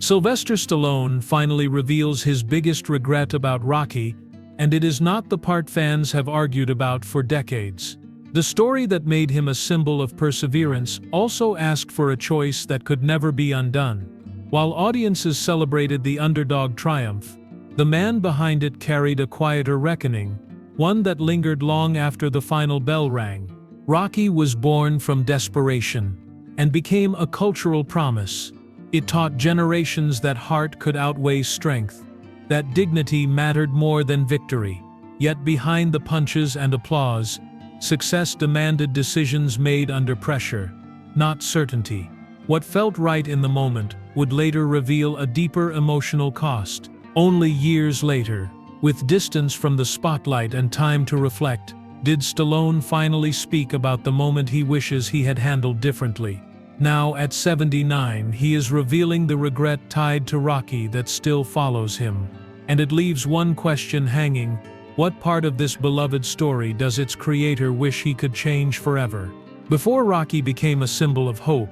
Sylvester Stallone finally reveals his biggest regret about Rocky, and it is not the part fans have argued about for decades. The story that made him a symbol of perseverance also asked for a choice that could never be undone. While audiences celebrated the underdog triumph, the man behind it carried a quieter reckoning, one that lingered long after the final bell rang. Rocky was born from desperation and became a cultural promise. It taught generations that heart could outweigh strength, that dignity mattered more than victory. Yet behind the punches and applause, success demanded decisions made under pressure, not certainty. What felt right in the moment would later reveal a deeper emotional cost. Only years later, with distance from the spotlight and time to reflect, did Stallone finally speak about the moment he wishes he had handled differently. Now at 79, he is revealing the regret tied to Rocky that still follows him. And it leaves one question hanging: what part of this beloved story does its creator wish he could change forever? Before Rocky became a symbol of hope,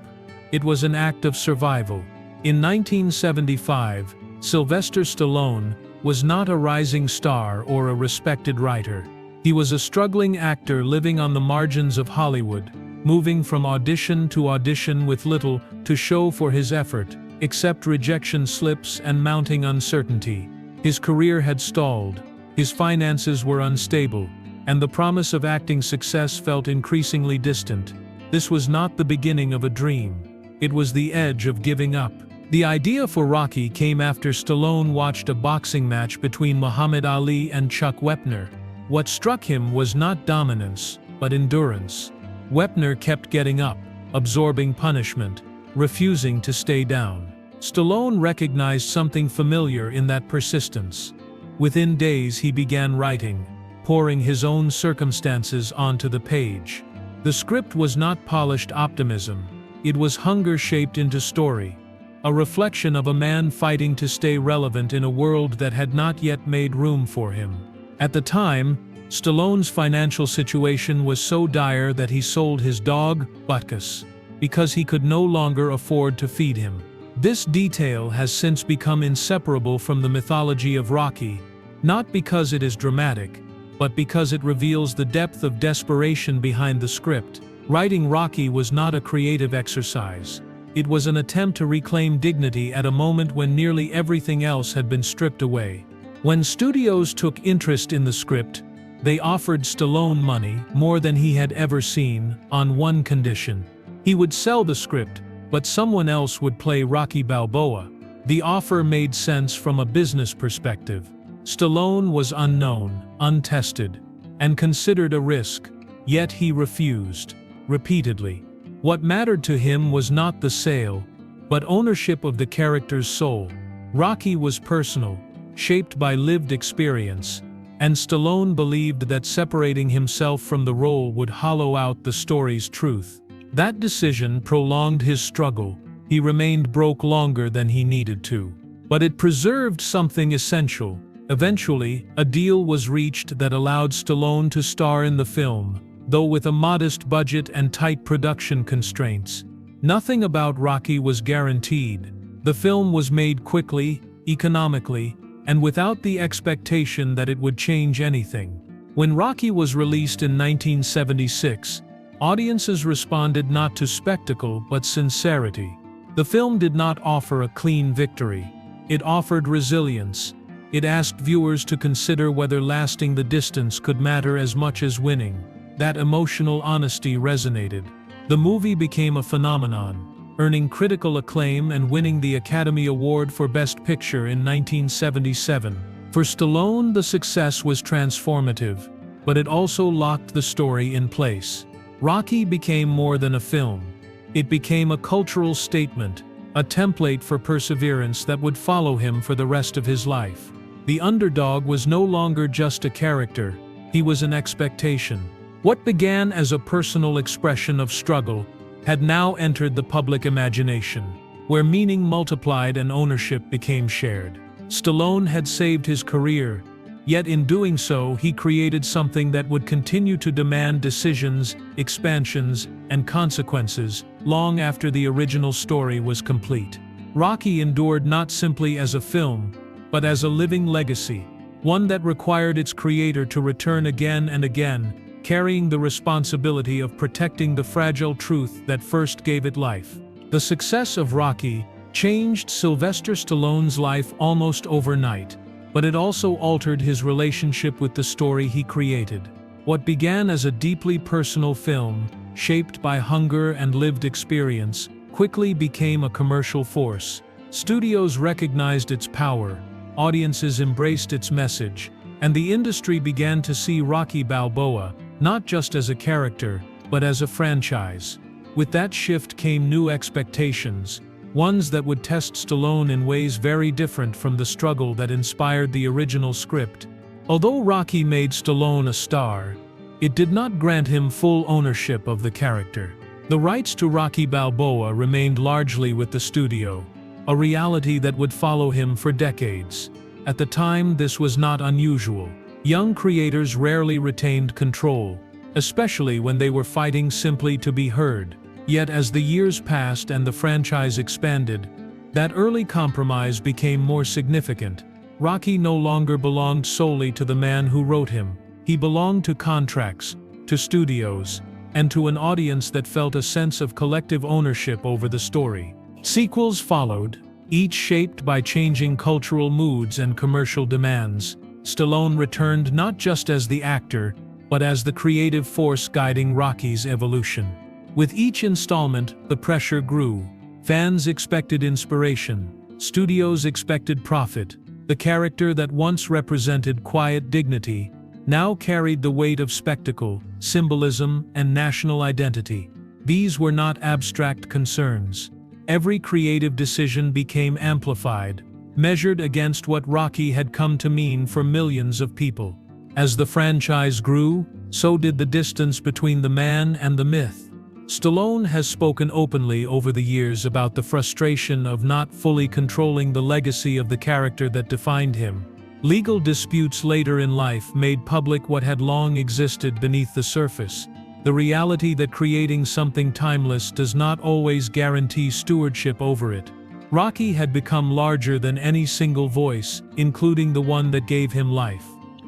it was an act of survival. In 1975, Sylvester Stallone was not a rising star or a respected writer. He was a struggling actor living on the margins of Hollywood, moving from audition to audition with little to show for his effort, except rejection slips and mounting uncertainty. His career had stalled, his finances were unstable, and the promise of acting success felt increasingly distant. This was not the beginning of a dream. It was the edge of giving up. The idea for Rocky came after Stallone watched a boxing match between Muhammad Ali and Chuck Wepner. What struck him was not dominance, but endurance. Wepner kept getting up, absorbing punishment, refusing to stay down. Stallone recognized something familiar in that persistence. Within days he began writing, pouring his own circumstances onto the page. The script was not polished optimism. It was hunger shaped into story, a reflection of a man fighting to stay relevant in a world that had not yet made room for him. At the time, Stallone's financial situation was so dire that he sold his dog, Butkus, because he could no longer afford to feed him. This detail has since become inseparable from the mythology of Rocky, not because it is dramatic, but because it reveals the depth of desperation behind the script. Writing Rocky was not a creative exercise. It was an attempt to reclaim dignity at a moment when nearly everything else had been stripped away. When studios took interest in the script, they offered Stallone money, more than he had ever seen, on one condition. He would sell the script, but someone else would play Rocky Balboa. The offer made sense from a business perspective. Stallone was unknown, untested, and considered a risk, yet he refused, repeatedly. What mattered to him was not the sale, but ownership of the character's soul. Rocky was personal, shaped by lived experience, and Stallone believed that separating himself from the role would hollow out the story's truth. That decision prolonged his struggle. He remained broke longer than he needed to. But it preserved something essential. Eventually, a deal was reached that allowed Stallone to star in the film, though with a modest budget and tight production constraints. Nothing about Rocky was guaranteed. The film was made quickly, economically, and without the expectation that it would change anything. When Rocky was released in 1976, audiences responded not to spectacle but sincerity. The film did not offer a clean victory. It offered resilience. It asked viewers to consider whether lasting the distance could matter as much as winning. That emotional honesty resonated. The movie became a phenomenon, earning critical acclaim and winning the Academy Award for Best Picture in 1977. For Stallone, the success was transformative, but it also locked the story in place. Rocky became more than a film. It became a cultural statement, a template for perseverance that would follow him for the rest of his life. The underdog was no longer just a character, he was an expectation. What began as a personal expression of struggle had now entered the public imagination, where meaning multiplied and ownership became shared. Stallone had saved his career, yet in doing so he created something that would continue to demand decisions, expansions, and consequences long after the original story was complete. Rocky endured not simply as a film, but as a living legacy, one that required its creator to return again and again, carrying the responsibility of protecting the fragile truth that first gave it life. The success of Rocky changed Sylvester Stallone's life almost overnight, but it also altered his relationship with the story he created. What began as a deeply personal film, shaped by hunger and lived experience, quickly became a commercial force. Studios recognized its power, audiences embraced its message, and the industry began to see Rocky Balboa not just as a character, but as a franchise. With that shift came new expectations, ones that would test Stallone in ways very different from the struggle that inspired the original script. Although Rocky made Stallone a star, it did not grant him full ownership of the character. The rights to Rocky Balboa remained largely with the studio, a reality that would follow him for decades. At the time, this was not unusual. Young creators rarely retained control, especially when they were fighting simply to be heard. Yet as the years passed and the franchise expanded, that early compromise became more significant. Rocky no longer belonged solely to the man who wrote him. He belonged to contracts, to studios, and to an audience that felt a sense of collective ownership over the story. Sequels followed, each shaped by changing cultural moods and commercial demands. Stallone returned not just as the actor, but as the creative force guiding Rocky's evolution. With each installment, the pressure grew. Fans expected inspiration. Studios expected profit. The character that once represented quiet dignity now carried the weight of spectacle, symbolism, and national identity. These were not abstract concerns. Every creative decision became amplified, measured against what Rocky had come to mean for millions of people. As the franchise grew, so did the distance between the man and the myth. Stallone has spoken openly over the years about the frustration of not fully controlling the legacy of the character that defined him. Legal disputes later in life made public what had long existed beneath the surface: the reality that creating something timeless does not always guarantee stewardship over it. Rocky had become larger than any single voice, including the one that gave him life.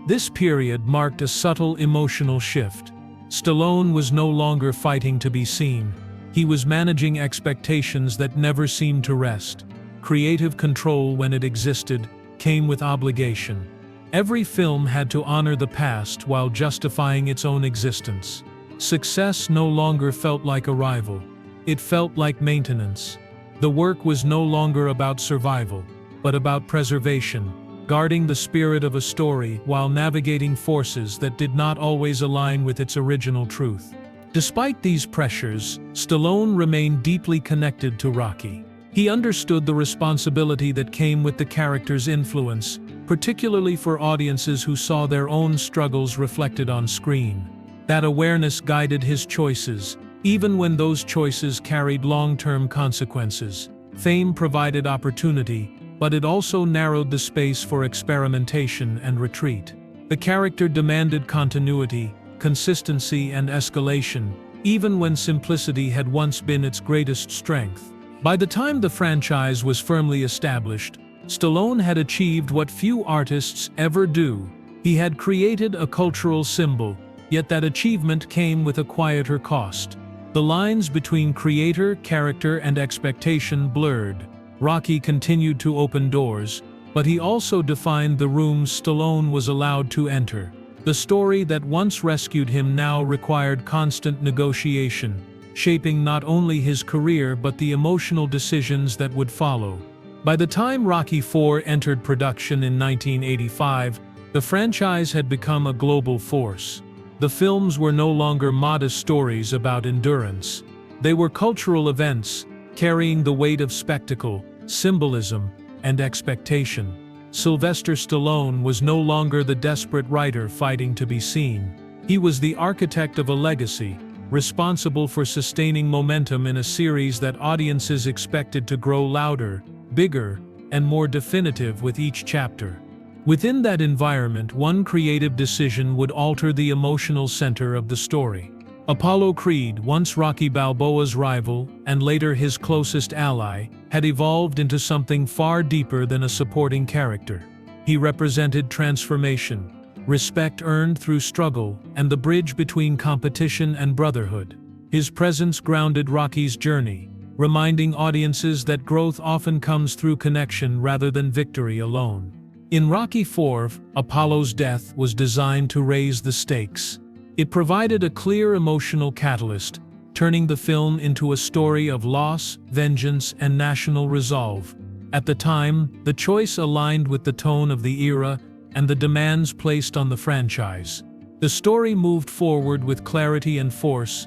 This period marked a subtle emotional shift. Stallone was no longer fighting to be seen. He was managing expectations that never seemed to rest. Creative control, when it existed, came with obligation. Every film had to honor the past while justifying its own existence. Success no longer felt like a rival. It felt like maintenance. The work was no longer about survival, but about preservation, guarding the spirit of a story while navigating forces that did not always align with its original truth. Despite these pressures, Stallone remained deeply connected to Rocky. He understood the responsibility that came with the character's influence, particularly for audiences who saw their own struggles reflected on screen. That awareness guided his choices, even when those choices carried long-term consequences. Fame provided opportunity, but it also narrowed the space for experimentation and retreat. The character demanded continuity, consistency, and escalation, even when simplicity had once been its greatest strength. By the time the franchise was firmly established, Stallone had achieved what few artists ever do. He had created a cultural symbol, yet that achievement came with a quieter cost. The lines between creator, character, and expectation blurred. Rocky continued to open doors, but he also defined the rooms Stallone was allowed to enter. The story that once rescued him now required constant negotiation, shaping not only his career but the emotional decisions that would follow. By the time Rocky IV entered production in 1985, the franchise had become a global force. The films were no longer modest stories about endurance. They were cultural events, carrying the weight of spectacle, symbolism, and expectation. Sylvester Stallone was no longer the desperate writer fighting to be seen. He was the architect of a legacy, responsible for sustaining momentum in a series that audiences expected to grow louder, bigger, and more definitive with each chapter. Within that environment, one creative decision would alter the emotional center of the story. Apollo Creed, once Rocky Balboa's rival and later his closest ally, had evolved into something far deeper than a supporting character. He represented transformation, respect earned through struggle, and the bridge between competition and brotherhood. His presence grounded Rocky's journey, reminding audiences that growth often comes through connection rather than victory alone. In Rocky IV, Apollo's death was designed to raise the stakes. It provided a clear emotional catalyst, turning the film into a story of loss, vengeance, and national resolve. At the time, the choice aligned with the tone of the era and the demands placed on the franchise. The story moved forward with clarity and force,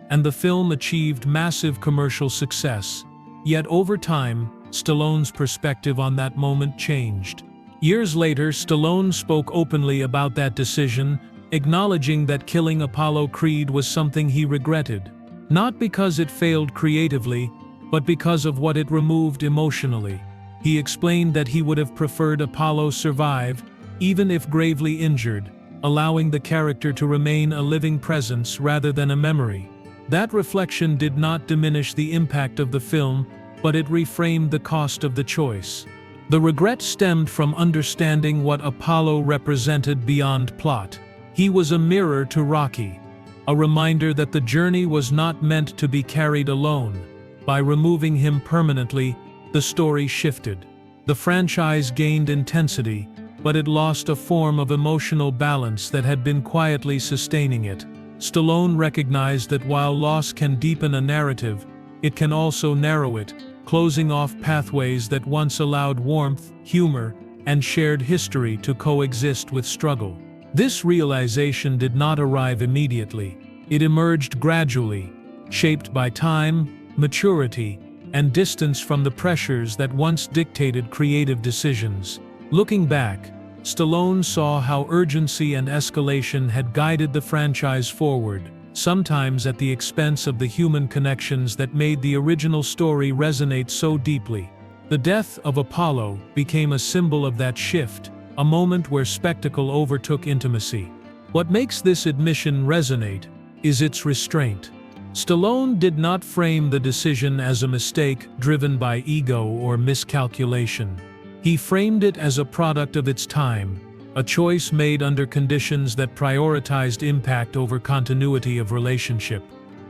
and the film achieved massive commercial success. Yet over time, Stallone's perspective on that moment changed. Years later, Stallone spoke openly about that decision, acknowledging that killing Apollo Creed was something he regretted. Not because it failed creatively, but because of what it removed emotionally. He explained that he would have preferred Apollo survive, even if gravely injured, allowing the character to remain a living presence rather than a memory. That reflection did not diminish the impact of the film, but it reframed the cost of the choice. The regret stemmed from understanding what Apollo represented beyond plot. He was a mirror to Rocky, a reminder that the journey was not meant to be carried alone. By removing him permanently, the story shifted. The franchise gained intensity, but it lost a form of emotional balance that had been quietly sustaining it. Stallone recognized that while loss can deepen a narrative, it can also narrow it, closing off pathways that once allowed warmth, humor, and shared history to coexist with struggle. This realization did not arrive immediately. It emerged gradually, shaped by time, maturity, and distance from the pressures that once dictated creative decisions. Looking back, Stallone saw how urgency and escalation had guided the franchise forward, sometimes at the expense of the human connections that made the original story resonate so deeply. The death of Apollo became a symbol of that shift, a moment where spectacle overtook intimacy. What makes this admission resonate is its restraint. Stallone did not frame the decision as a mistake driven by ego or miscalculation. He framed it as a product of its time, a choice made under conditions that prioritized impact over continuity of relationship.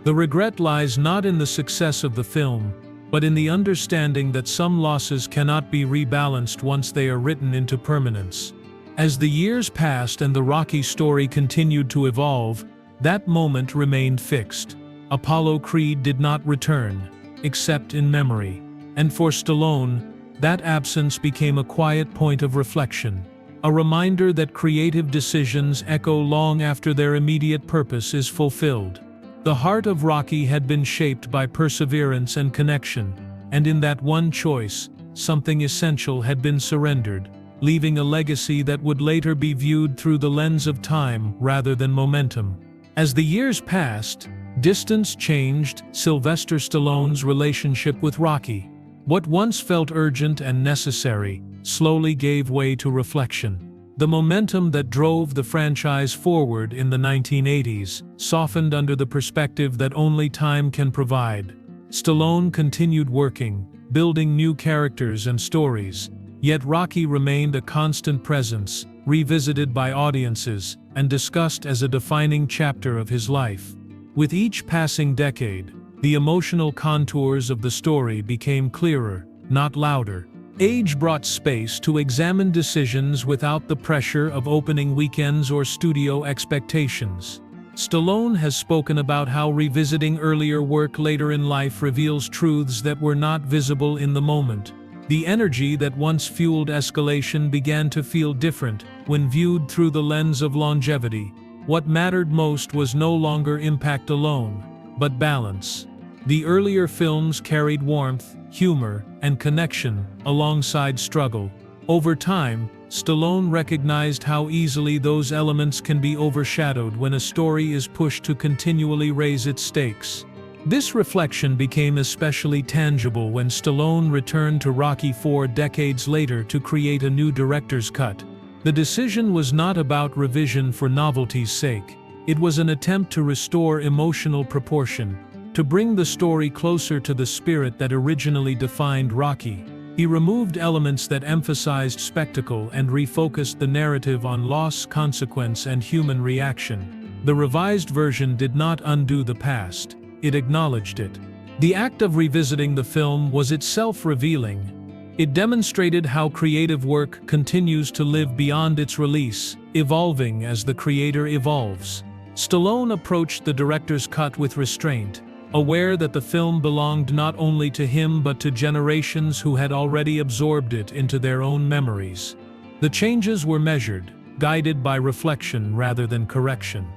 The regret lies not in the success of the film, but in the understanding that some losses cannot be rebalanced once they are written into permanence. As the years passed and the Rocky story continued to evolve, that moment remained fixed. Apollo Creed did not return, except in memory. And for Stallone, that absence became a quiet point of reflection, a reminder that creative decisions echo long after their immediate purpose is fulfilled. The heart of Rocky had been shaped by perseverance and connection, and in that one choice, something essential had been surrendered, leaving a legacy that would later be viewed through the lens of time rather than momentum. As the years passed, distance changed Sylvester Stallone's relationship with Rocky. What once felt urgent and necessary slowly gave way to reflection. The momentum that drove the franchise forward in the 1980s softened under the perspective that only time can provide. Stallone continued working, building new characters and stories, yet Rocky remained a constant presence, revisited by audiences and discussed as a defining chapter of his life. With each passing decade, the emotional contours of the story became clearer, not louder. Age brought space to examine decisions without the pressure of opening weekends or studio expectations. Stallone has spoken about how revisiting earlier work later in life reveals truths that were not visible in the moment. The energy that once fueled escalation began to feel different when viewed through the lens of longevity. What mattered most was no longer impact alone, but balance. The earlier films carried warmth, humor, and connection alongside struggle. Over time, Stallone recognized how easily those elements can be overshadowed when a story is pushed to continually raise its stakes. This reflection became especially tangible when Stallone returned to Rocky IV decades later to create a new director's cut. The decision was not about revision for novelty's sake. It was an attempt to restore emotional proportion, to bring the story closer to the spirit that originally defined Rocky. He removed elements that emphasized spectacle and refocused the narrative on loss, consequence, and human reaction. The revised version did not undo the past, it acknowledged it. The act of revisiting the film was itself revealing. It demonstrated how creative work continues to live beyond its release, evolving as the creator evolves. Stallone approached the director's cut with restraint, aware that the film belonged not only to him but to generations who had already absorbed it into their own memories. The changes were measured, guided by reflection rather than correction.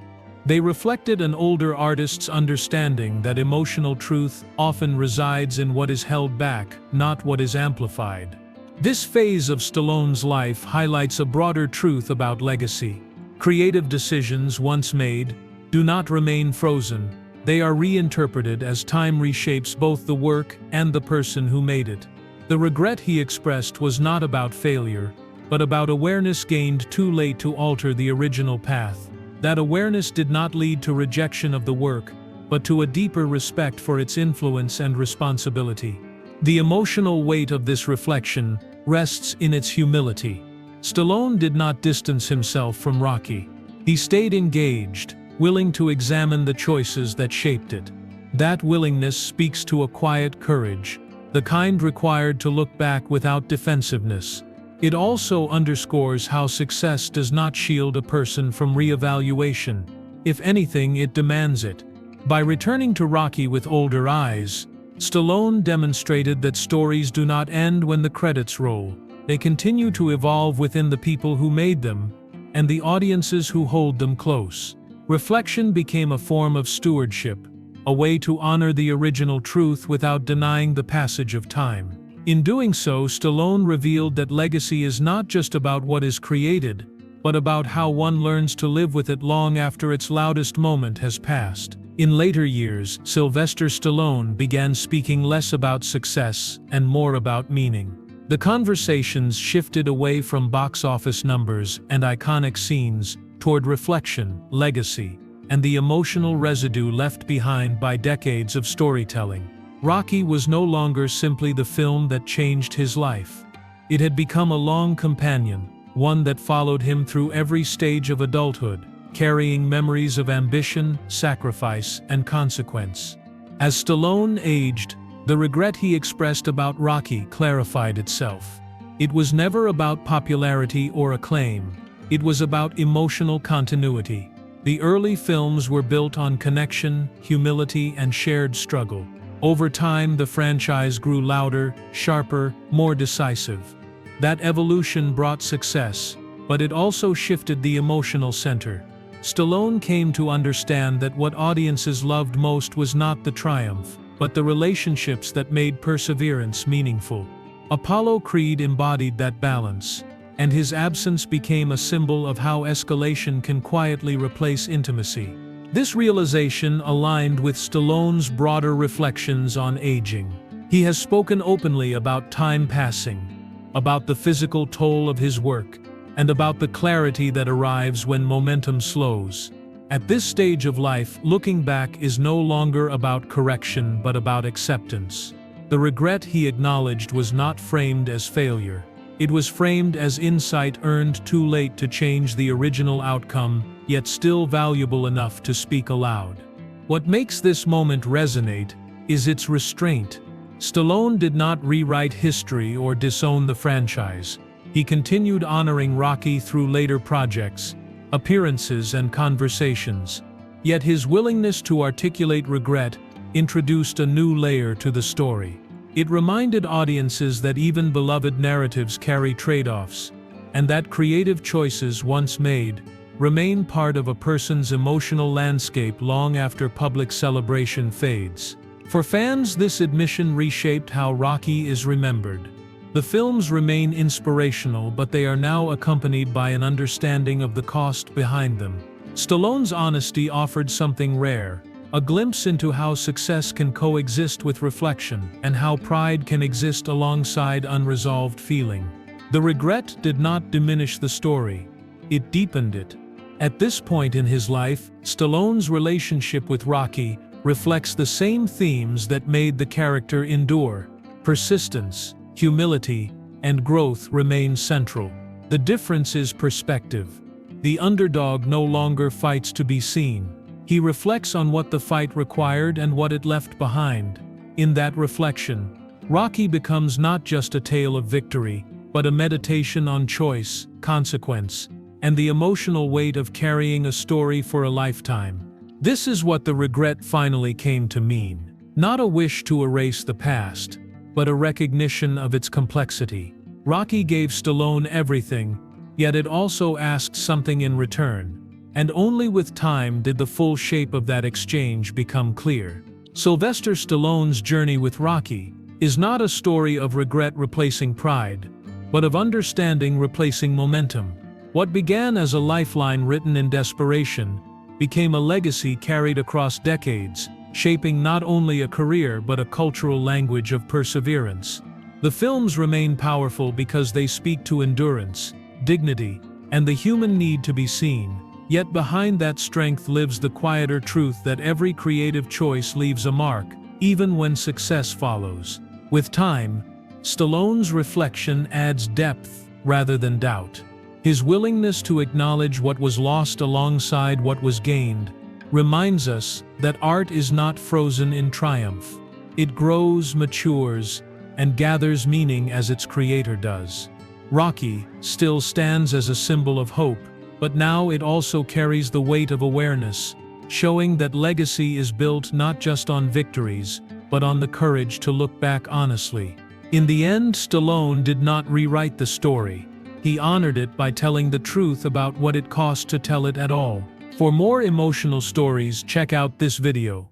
They reflected an older artist's understanding that emotional truth often resides in what is held back, not what is amplified. This phase of Stallone's life highlights a broader truth about legacy. Creative decisions once made do not remain frozen. They are reinterpreted as time reshapes both the work and the person who made it. The regret he expressed was not about failure, but about awareness gained too late to alter the original path. That awareness did not lead to rejection of the work, but to a deeper respect for its influence and responsibility. The emotional weight of this reflection rests in its humility. Stallone did not distance himself from Rocky. He stayed engaged, willing to examine the choices that shaped it. That willingness speaks to a quiet courage, the kind required to look back without defensiveness. It also underscores how success does not shield a person from re-evaluation. If anything, it demands it. By returning to Rocky with older eyes, Stallone demonstrated that stories do not end when the credits roll. They continue to evolve within the people who made them, and the audiences who hold them close. Reflection became a form of stewardship, a way to honor the original truth without denying the passage of time. In doing so, Stallone revealed that legacy is not just about what is created, but about how one learns to live with it long after its loudest moment has passed. In later years, Sylvester Stallone began speaking less about success and more about meaning. The conversations shifted away from box office numbers and iconic scenes toward reflection, legacy, and the emotional residue left behind by decades of storytelling. Rocky was no longer simply the film that changed his life. It had become a long companion, one that followed him through every stage of adulthood, carrying memories of ambition, sacrifice, and consequence. As Stallone aged, the regret he expressed about Rocky clarified itself. It was never about popularity or acclaim. It was about emotional continuity. The early films were built on connection, humility, and shared struggle. Over time, the franchise grew louder, sharper, more decisive. That evolution brought success, but it also shifted the emotional center. Stallone came to understand that what audiences loved most was not the triumph, but the relationships that made perseverance meaningful. Apollo Creed embodied that balance, and his absence became a symbol of how escalation can quietly replace intimacy. This realization aligned with Stallone's broader reflections on aging. He has spoken openly about time passing, about the physical toll of his work, and about the clarity that arrives when momentum slows. At this stage of life, looking back is no longer about correction but about acceptance. The regret he acknowledged was not framed as failure. It was framed as insight earned too late to change the original outcome, yet still valuable enough to speak aloud. What makes this moment resonate is its restraint. Stallone did not rewrite history or disown the franchise. He continued honoring Rocky through later projects, appearances, and conversations. Yet his willingness to articulate regret introduced a new layer to the story. It reminded audiences that even beloved narratives carry trade-offs, and that creative choices once made remain part of a person's emotional landscape long after public celebration fades. For fans, this admission reshaped how Rocky is remembered. The films remain inspirational, but they are now accompanied by an understanding of the cost behind them. Stallone's honesty offered something rare, a glimpse into how success can coexist with reflection, and how pride can exist alongside unresolved feeling. The regret did not diminish the story, it deepened it. At this point in his life, Stallone's relationship with Rocky reflects the same themes that made the character endure. Persistence, humility, and growth remain central. The difference is perspective. The underdog no longer fights to be seen. He reflects on what the fight required and what it left behind. In that reflection, Rocky becomes not just a tale of victory, but a meditation on choice, consequence, and the emotional weight of carrying a story for a lifetime. This is what the regret finally came to mean. Not a wish to erase the past, but a recognition of its complexity. Rocky gave Stallone everything, yet it also asked something in return. And only with time did the full shape of that exchange become clear. Sylvester Stallone's journey with Rocky is not a story of regret replacing pride, but of understanding replacing momentum. What began as a lifeline written in desperation became a legacy carried across decades, shaping not only a career but a cultural language of perseverance. The films remain powerful because they speak to endurance, dignity, and the human need to be seen. Yet behind that strength lives the quieter truth that every creative choice leaves a mark, even when success follows. With time, Stallone's reflection adds depth rather than doubt. His willingness to acknowledge what was lost alongside what was gained reminds us that art is not frozen in triumph. It grows, matures, and gathers meaning as its creator does. Rocky still stands as a symbol of hope, but now it also carries the weight of awareness, showing that legacy is built not just on victories, but on the courage to look back honestly. In the end, Stallone did not rewrite the story. He honored it by telling the truth about what it cost to tell it at all. For more emotional stories, check out this video.